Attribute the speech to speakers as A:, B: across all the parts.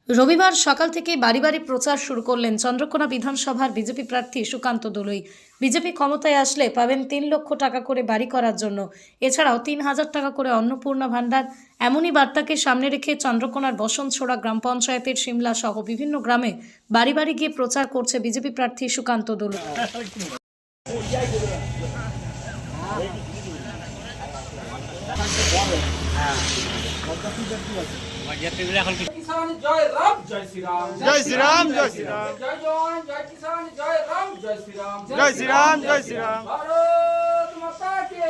A: রবিবার সকাল থেকে বাড়ি বাড়ি প্রচার শুরু করলেন চন্দ্রকোনা বিধানসভার বিজেপি প্রার্থী সুকান্ত দলুই। বিজেপি ক্ষমতায় আসলে পাবেন ৩ লক্ষ টাকা করে বাড়ি করার জন্য, এছাড়াও ৩,০০০ টাকা করে অন্নপূর্ণা ভাণ্ডার। এমনই বার্তাকে সামনে রেখে চন্দ্রকোনার বসন্তছোড়া গ্রাম পঞ্চায়েতের সিমলা সহ বিভিন্ন গ্রামে বাড়ি বাড়ি গিয়ে প্রচার করছে বিজেপি প্রার্থী সুকান্ত দলুই।
B: किसान जय राम जय श्री राम
C: जय श्री राम जय श्री राम
B: जय जवान जय किसान जय राम जय श्री राम
C: जय श्री राम जय श्री राम
B: भारत माता की
C: जय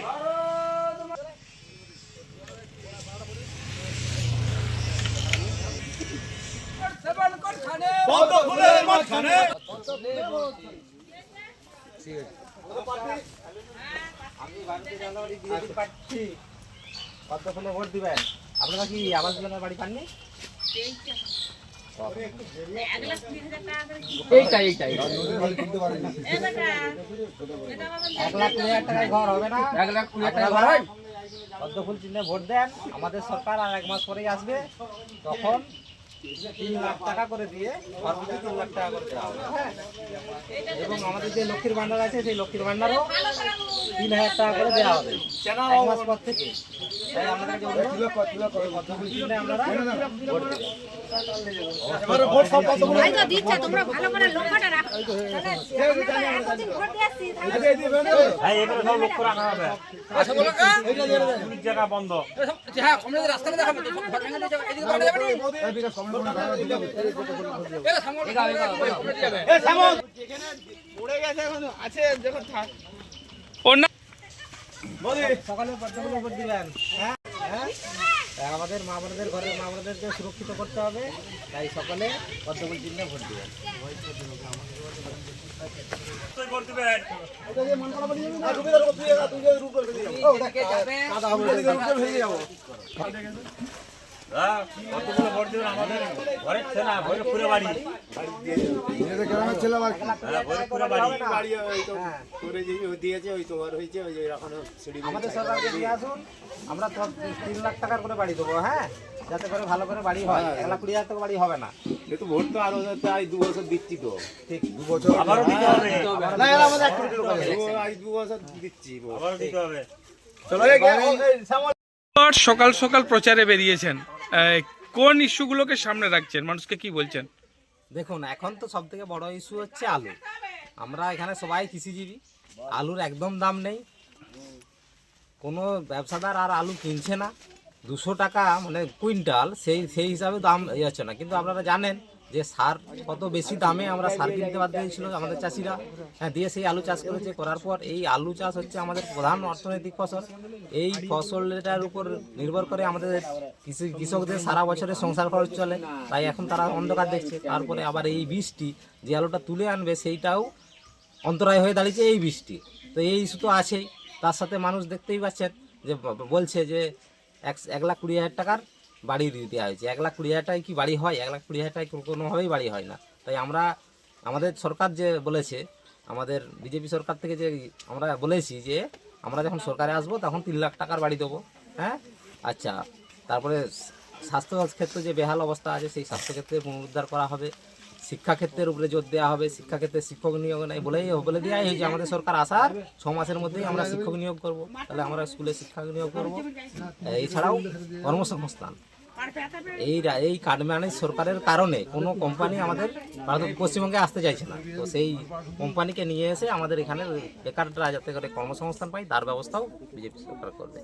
B: भारत माता सेवन कर खाने
C: बंद खुले मत खाने
D: আমি ভারতীয় জনতা পার্টি বিজেপি প্রার্থী কত ফলে ভোট দিবেন? আপনারা কি আবাস যোজনার বাড়ি পাননি? এইটাই 1,20,000 টাকায় ঘর হবে না? 1,20,000 টাকা ঘর হয়? পদ্ম ফুল চিহ্নে ভোট দেন। আমাদের সরকার আর 1 মাস পরেই আসবে, তখন 3 লাখ টাকা করে দিয়ে ঘর প্রতি 3 লাখ টাকা করে দেওয়া হবে। হ্যাঁ, এবং আমাদের যে লক্ষ্মীর ভান্ডার আছে সেই লক্ষ্মীর ভান্ডারও 3,000 টাকা করে দেওয়া হবে 1 মাস পর থেকে। তাই আমাদের যে পদ্ম ফুল চিহ্নে আপনারা ভোট দেবেন।
C: এবারে ভোট সব কত বলে
E: তো দিচ্ছে, তোমরা ভালো করে লক্ষ্যটা রাখো। এতদিন ভোট দিয়েছি,
D: ভাই এবারে সব লক্ষ্য রাখা হবে। পুলিশ জায়গা বন্ধ।
B: হ্যাঁ আমরা রাস্তা में দেখাবো ঘর ভেঙে দিয়ে যাবে এদিকে বাড়ি যাবে
C: এ থামো যেখানে পড়ে গেছে এখন আছে যখন থাক
D: সকালে পদ্মফুলে ভোট দিবেন। হ্যাঁ হ্যাঁ, তাই আমাদের মা বোনদের ঘরের মা বোনদেরকে সুরক্ষিত করতে হবে, তাই সকালে পদ্মফুল চিহ্নে ভোট দিবেন। আমাদের সরকারকে দিয়ে আসুন, আমরা 3 লাখ টাকার করে বাড়ি দেবো। হ্যাঁ, যাতে করে ভালো করে বাড়ি হয়। 1,20,000 টাকা বাড়ি হবে না।
F: কিন্তু ভোট তো আরো তাই 2 বছর দিচ্ছি তো
D: ঠিক
C: 2 বছর
D: আবারও দিতে হবে।
C: না এরা আমাদের অ্যাক্টিভিটি লোক আছে
F: আজ 2 বছর দিচ্ছি
D: আবারও দিতে হবে।
C: চলো এই সামনে
G: আর সকাল সকাল প্রচারে বেরিয়েছেন, কোন ইস্যুগুলোকে সামনে রাখছেন, মানুষকে কি বলছেন?
D: দেখুন, এখন তো সব থেকে বড় ইস্যু হচ্ছে আলু। আমরা এখানে সবাই কৃষিজীবী, আলুর একদম দাম নেই। কোনো ব্যবসাদার আর আলু কিনছে না। 200 টাকা মানে কুইন্টাল, সেই হিসাবে দাম হচ্ছে না। কিন্তু আপনারা জানেন যে সার কত বেশি দামে আমরা সার কিনতে বাধ্য হয়েছিল আমাদের চাষিরা। হ্যাঁ, দিয়ে সেই আলু চাষ করেছে। করার পর এই আলু চাষ হচ্ছে আমাদের প্রধান অর্থনৈতিক ফসল। এই ফসলটার উপর নির্ভর করে আমাদের কৃষকদের সারা বছরের সংসার খরচ চলে। তাই এখন তারা অন্ধকার দেখছে। তারপরে আবার এই বৃষ্টি যে আলুটা তুলে আনবে সেইটাও অন্তরায় হয়ে দাঁড়িয়েছে এই বৃষ্টি। তো এই ইস্যু তো আছেই। তার সাথে মানুষ দেখতেই পাচ্ছেন যে বলছে যে 1,20,000 টাকার বাড়ি দিয়ে দেওয়া হয়েছে। 1,20,000 টাকায় কি বাড়ি হয়? 1,20,000 টাকায় কোনোভাবেই বাড়ি হয় না। তাই আমাদের সরকার যে বলেছে, আমাদের বিজেপি সরকার থেকে যে আমরা বলেছি যে আমরা যখন সরকারে আসবো তখন 3 লাখ টাকার বাড়ি দেবো। হ্যাঁ, আচ্ছা, তারপরে স্বাস্থ্য ক্ষেত্রে যে বেহাল অবস্থা আছে সেই স্বাস্থ্যক্ষেত্রে পুনরুদ্ধার করা হবে। শিক্ষাক্ষেত্রের উপরে জোর দেওয়া হবে। শিক্ষাক্ষেত্রে শিক্ষক নিয়োগ নেই বলে দেওয়া হয়েছে আমাদের সরকার আসার 6 মাসের মধ্যেই আমরা শিক্ষক নিয়োগ করব। তাহলে আমরা স্কুলে শিক্ষক নিয়োগ করব। এছাড়াও কর্মসংস্থান। এই কাটমানি সরকারের কারণে কোনো কোম্পানি আমাদের পশ্চিমবঙ্গে আসতে চাইছে না। তো সেই কোম্পানিকে নিয়ে এসে আমাদের এখানে বেকাররা যাতে করে কর্মসংস্থান পায় তার ব্যবস্থাও বিজেপি সরকার করবে।